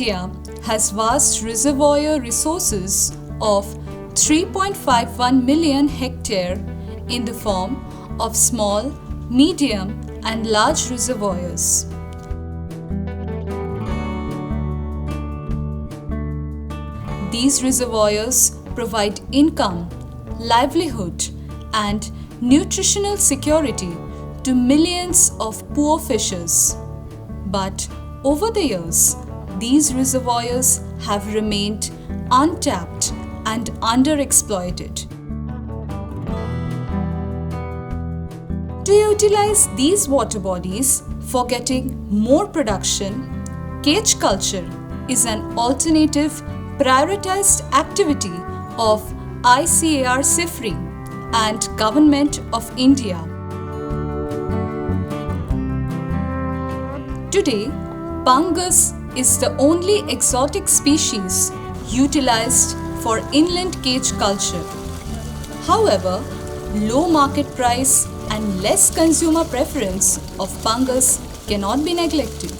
India has vast reservoir resources of 3.51 million hectare in the form of small, medium and large reservoirs. These reservoirs provide income, livelihood and nutritional security to millions of poor fishers. But over the years, these reservoirs have remained untapped and underexploited. To utilize these water bodies for getting more production, cage culture is an alternative prioritized activity of ICAR CIFRI and Government of India. Today, Pangus is the only exotic species utilized for inland cage culture. However, low market price and less consumer preference of Pangus cannot be neglected.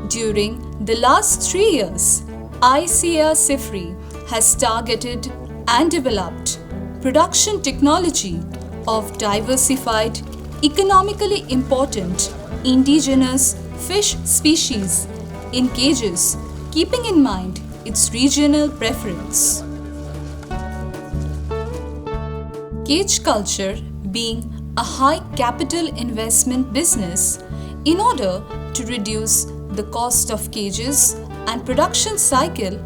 During the last 3 years, ICAR CIFRI has targeted and developed production technology of diversified, economically important indigenous fish species in cages, keeping in mind its regional preference. Cage culture being a high capital investment business, in order to reduce the cost of cages and production cycle,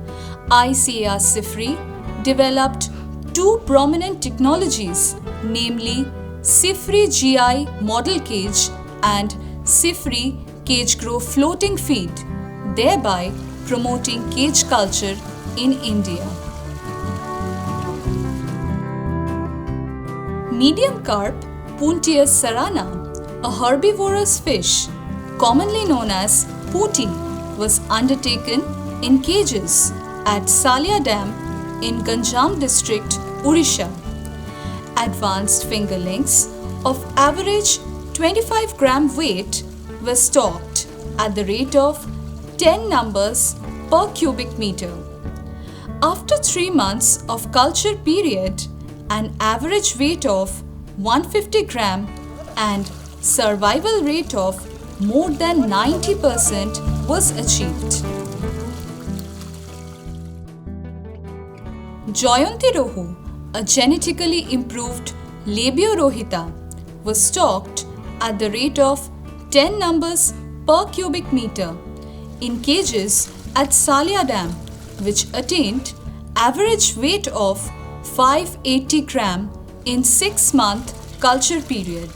ICAR CIFRI developed two prominent technologies, namely CIFRI GI model cage and CIFRI Cage Grow floating feed, thereby promoting cage culture in India. Medium carp Puntius sarana, a herbivorous fish commonly known as Puti, was undertaken in cages at Salia Dam in Ganjam district, Odisha. Advanced fingerlings of average 25 gram weight were stocked at the rate of 10 numbers per cubic meter. After 3 months of culture period, an average weight of 150 gram and survival rate of more than 90% was achieved. Jayanti Rohu, a genetically improved Labiorohita, was stocked at the rate of 10 numbers per cubic meter in cages at Salia Dam, which attained average weight of 580 gram in 6-month culture period.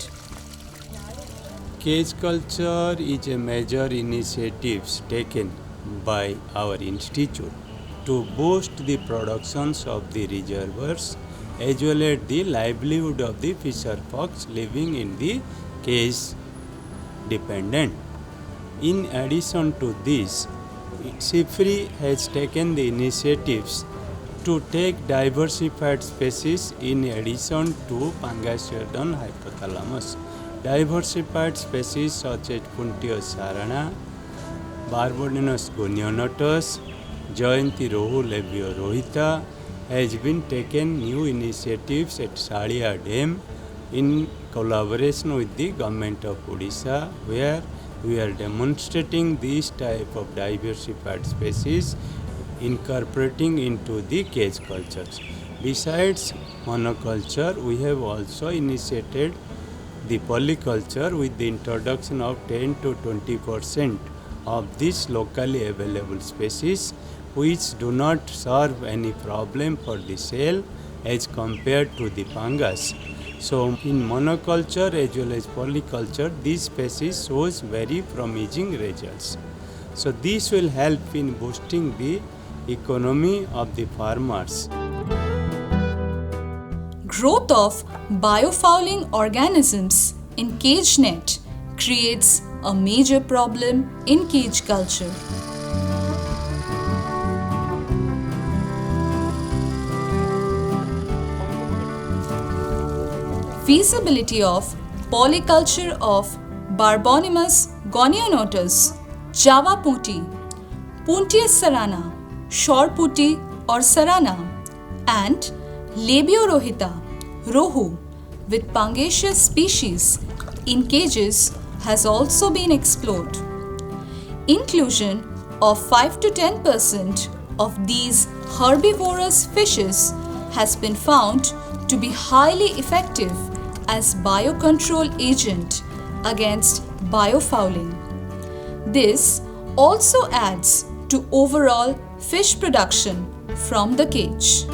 Cage culture is a major initiative taken by our institute to boost the productions of the reservoirs as well as the livelihood of the fisher folks living in the cage dependent. In addition to this, CIFRI has taken the initiatives to take diversified species in addition to Pangasiodon hypothalamus. Diversified species such as Puntius sarana, Barbodinus gonionotus, Jayanti Rohu Labiorohita has been taken new initiatives at Salia Dam in collaboration with the Government of Odisha, where we are demonstrating this type of diversified species incorporating into the cage cultures. Besides monoculture, we have also initiated the polyculture with the introduction of 10 to 20% of these locally available species, which do not serve any problem for the sale as compared to the Pangus. So in monoculture as well as polyculture, these species shows very promising results. So this will help in boosting the economy of the farmers. Growth of biofouling organisms in cage net creates a major problem in cage culture. Feasibility of polyculture of Barbonimus gonionotus Java putti, Puntius cerana, shore putti or sarana, and Labiorohita, rohu, with Pangaceous species in cages has also been explored. Inclusion of 5 to 10% of these herbivorous fishes has been found to be highly effective as biocontrol agent against biofouling. This also adds to overall fish production from the cage.